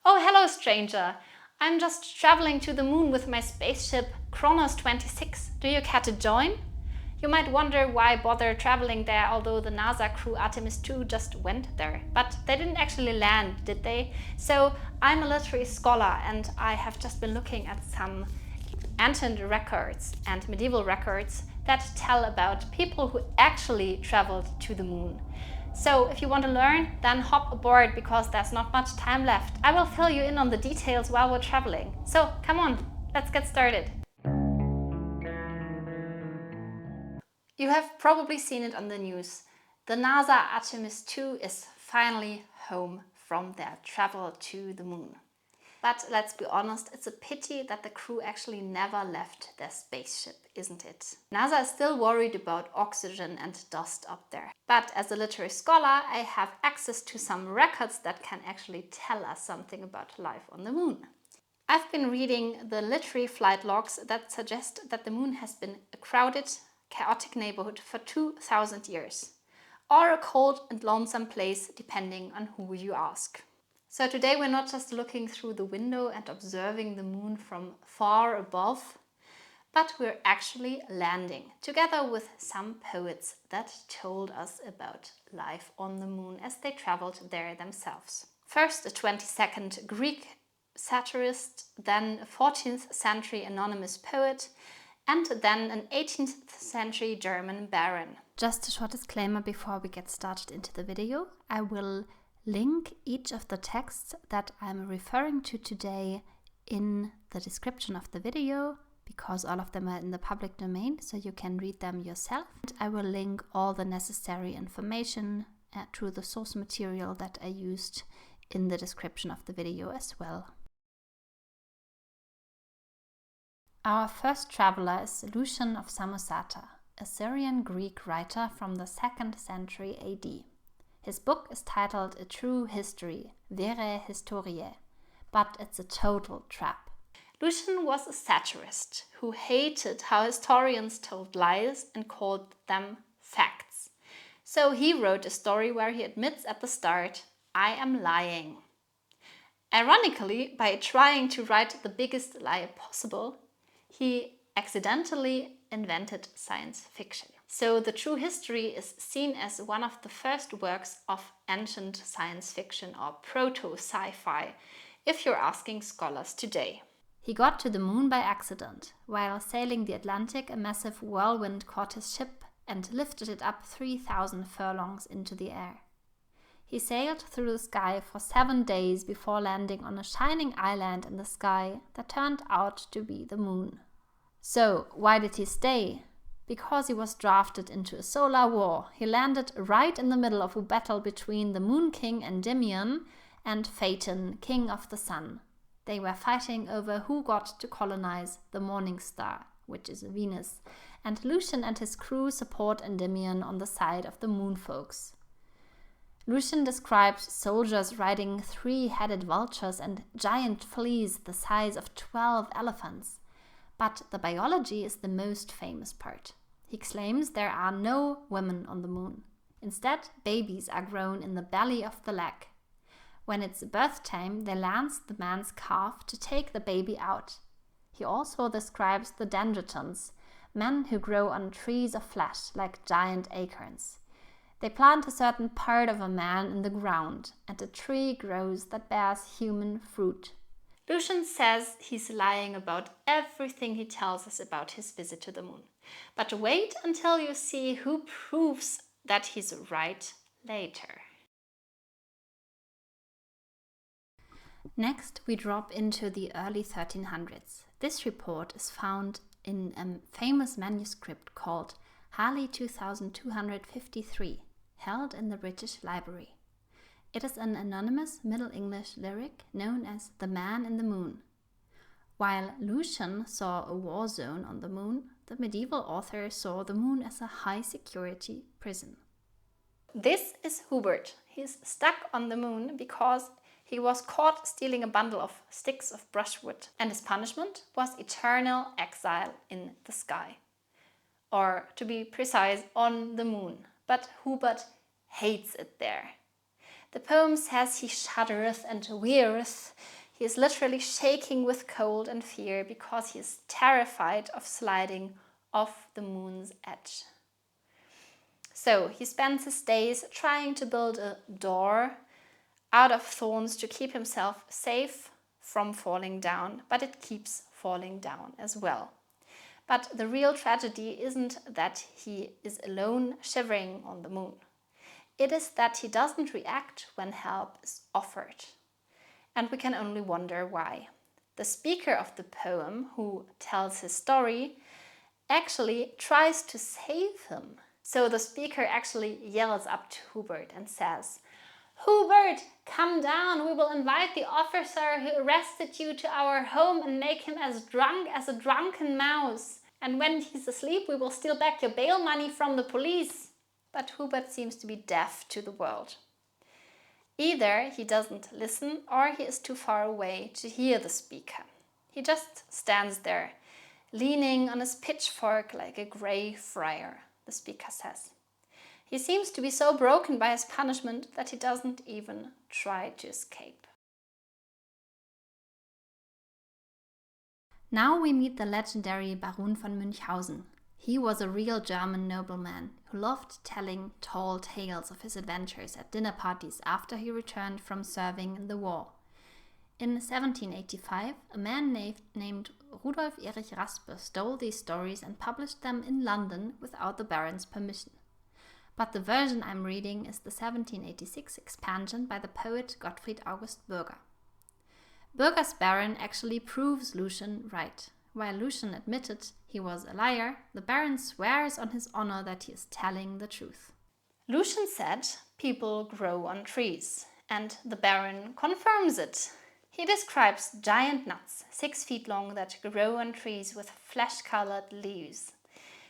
Oh, hello stranger! I'm just traveling to the moon with my spaceship Kronos 26. Do you care to join? You might wonder why bother traveling there, although the NASA crew Artemis II just went there. But they didn't actually land, did they? So I'm a literary scholar and I have just been looking at some ancient records and medieval records that tell about people who actually traveled to the moon. So if you want to learn, then hop aboard because there's not much time left. I will fill you in on the details while we're traveling. So come on, let's get started. You have probably seen it on the news. The NASA Artemis II is finally home from their travel to the moon. But let's be honest, it's a pity that the crew actually never left their spaceship, isn't it? NASA is still worried about oxygen and dust up there. But as a literary scholar, I have access to some records that can actually tell us something about life on the moon. I've been reading the literary flight logs that suggest that the moon has been a crowded, chaotic neighborhood for 2,000 years, or a cold and lonesome place depending on who you ask. So today we're not just looking through the window and observing the moon from far above, but we're actually landing together with some poets that told us about life on the moon as they traveled there themselves. First a 22nd Greek satirist, then a 14th century anonymous poet, and then an 18th century German baron. Just a short disclaimer before we get started into the video. I will link each of the texts that I'm referring to today in the description of the video because all of them are in the public domain, so you can read them yourself. And I will link all the necessary information to the source material that I used in the description of the video as well. Our first traveler is Lucian of Samosata, a Syrian-Greek writer from the 2nd century AD. His book is titled A True History, Vere Historiae, but it's a total trap. Lucian was a satirist who hated how historians told lies and called them facts. So he wrote a story where he admits at the start, I am lying. Ironically, by trying to write the biggest lie possible, he accidentally invented science fiction. So the True History is seen as one of the first works of ancient science fiction or proto-sci-fi, if you're asking scholars today. He got to the moon by accident. While sailing the Atlantic, a massive whirlwind caught his ship and lifted it up 3,000 furlongs into the air. He sailed through the sky for 7 days before landing on a shining island in the sky that turned out to be the moon. So, why did he stay? Because he was drafted into a solar war. He landed right in the middle of a battle between the Moon King Endymion and Phaeton, King of the Sun. They were fighting over who got to colonize the morning star, which is Venus, and Lucian and his crew support Endymion on the side of the moon folks. Lucian describes soldiers riding 3-headed vultures and giant fleas the size of 12 elephants. But the biology is the most famous part. He claims there are no women on the moon. Instead, babies are grown in the belly of the leg. When it's birth time, they lance the man's calf to take the baby out. He also describes the dendrotons, men who grow on trees of flesh like giant acorns. They plant a certain part of a man in the ground, and a tree grows that bears human fruit. Lucian says he's lying about everything he tells us about his visit to the moon. But wait until you see who proves that he's right later. Next, we drop into the early 1300s. This report is found in a famous manuscript called Halley 2253, held in the British Library. It is an anonymous Middle English lyric known as The Man in the Moon. While Lucian saw a war zone on the moon, the medieval author saw the moon as a high-security prison. This is Hubert. He's stuck on the moon because he was caught stealing a bundle of sticks of brushwood, and his punishment was eternal exile in the sky. Or, to be precise, on the moon. But Hubert hates it there. The poem says he shuddereth and weareth He is literally shaking with cold and fear because he is terrified of sliding off the moon's edge. So he spends his days trying to build a door out of thorns to keep himself safe from falling down, but it keeps falling down as well. But the real tragedy isn't that he is alone shivering on the moon. It is that he doesn't react when help is offered. And we can only wonder why. The speaker of the poem, who tells his story, actually tries to save him. So the speaker actually yells up to Hubert and says, "Hubert, come down, we will invite the officer who arrested you to our home and make him as drunk as a drunken mouse. And when he's asleep, we will steal back your bail money from the police." But Hubert seems to be deaf to the world. Either he doesn't listen or he is too far away to hear the speaker. He just stands there, leaning on his pitchfork like a grey friar, the speaker says. He seems to be so broken by his punishment that he doesn't even try to escape. Now we meet the legendary Baron von Münchhausen. He was a real German nobleman who loved telling tall tales of his adventures at dinner parties after he returned from serving in the war. In 1785, a man named Rudolf Erich Raspe stole these stories and published them in London without the Baron's permission. But the version I'm reading is the 1786 expansion by the poet Gottfried August Bürger. Bürger's Baron actually proves Lucian right. While Lucian admitted he was a liar, the Baron swears on his honor that he is telling the truth. Lucian said people grow on trees, and the Baron confirms it. He describes giant nuts, 6 feet long, that grow on trees with flesh-colored leaves.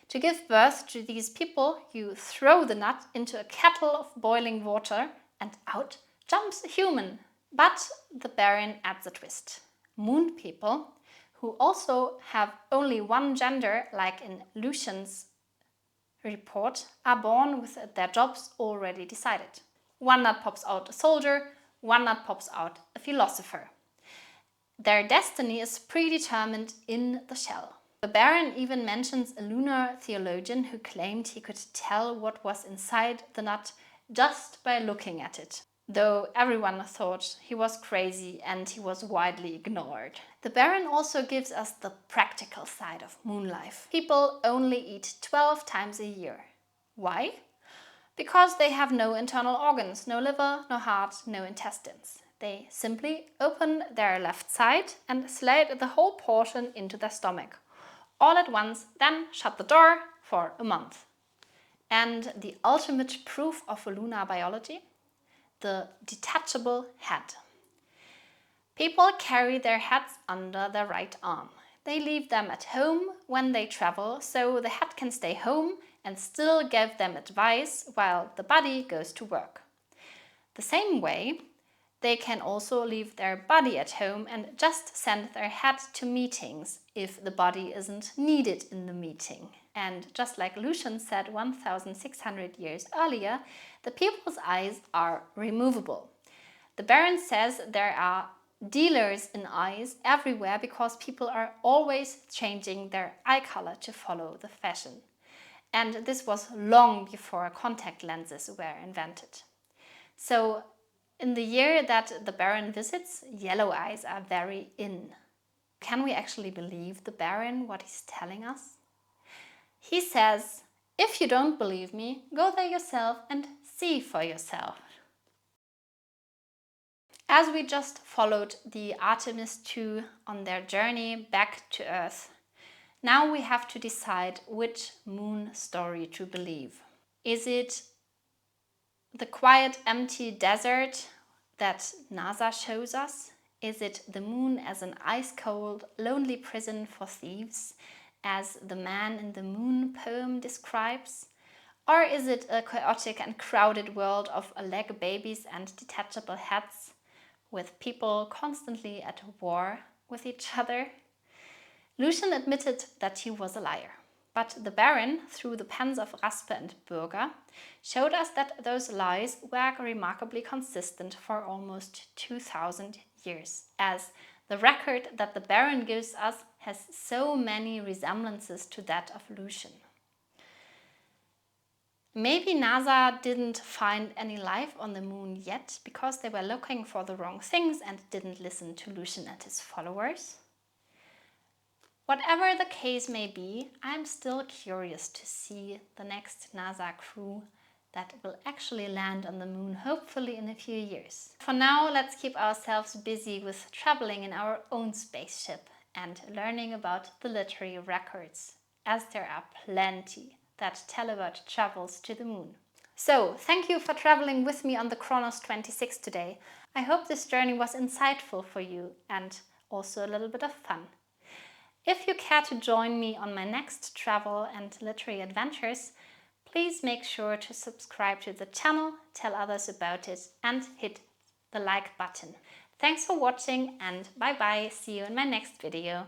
To give birth to these people, you throw the nut into a kettle of boiling water, and out jumps a human. But the Baron adds a twist. Moon people, who also have only one gender, like in Lucian's report, are born with their jobs already decided. One nut pops out a soldier, one nut pops out a philosopher. Their destiny is predetermined in the shell. The Baron even mentions a lunar theologian who claimed he could tell what was inside the nut just by looking at it, though everyone thought he was crazy and he was widely ignored. The Baron also gives us the practical side of moon life. People only eat 12 times a year. Why? Because they have no internal organs, no liver, no heart, no intestines. They simply open their left side and slide the whole portion into their stomach, all at once, then shut the door for a month. And the ultimate proof of lunar biology? The detachable head. People carry their heads under their right arm. They leave them at home when they travel, so the head can stay home and still give them advice while the body goes to work. The same way, they can also leave their body at home and just send their head to meetings if the body isn't needed in the meeting. And just like Lucian said 1,600 years earlier, the people's eyes are removable. The Baron says there are dealers in eyes everywhere because people are always changing their eye color to follow the fashion. And this was long before contact lenses were invented. So in the year that the Baron visits, yellow eyes are very in. Can we actually believe the Baron, what he's telling us? He says, if you don't believe me, go there yourself and see for yourself. As we just followed the Artemis II on their journey back to Earth, now we have to decide which moon story to believe. Is it the quiet, empty desert that NASA shows us? Is it the moon as an ice-cold, lonely prison for thieves, as the Man in the Moon poem describes? Or is it a chaotic and crowded world of leg babies and detachable heads, with people constantly at war with each other? Lucian admitted that he was a liar. But the Baron, through the pens of Raspe and Bürger, showed us that those lies were remarkably consistent for almost 2,000 years, as the record that the Baron gives us has so many resemblances to that of Lucian. Maybe NASA didn't find any life on the moon yet because they were looking for the wrong things and didn't listen to Lucian and his followers. Whatever the case may be, I'm still curious to see the next NASA crew that will actually land on the moon, hopefully in a few years. For now, let's keep ourselves busy with traveling in our own spaceship and learning about the literary records, as there are plenty that tell about travels to the moon. So, thank you for traveling with me on the Kronos 26 today. I hope this journey was insightful for you and also a little bit of fun. If you care to join me on my next travel and literary adventures, please make sure to subscribe to the channel, tell others about it, and hit the like button. Thanks for watching and bye bye, see you in my next video.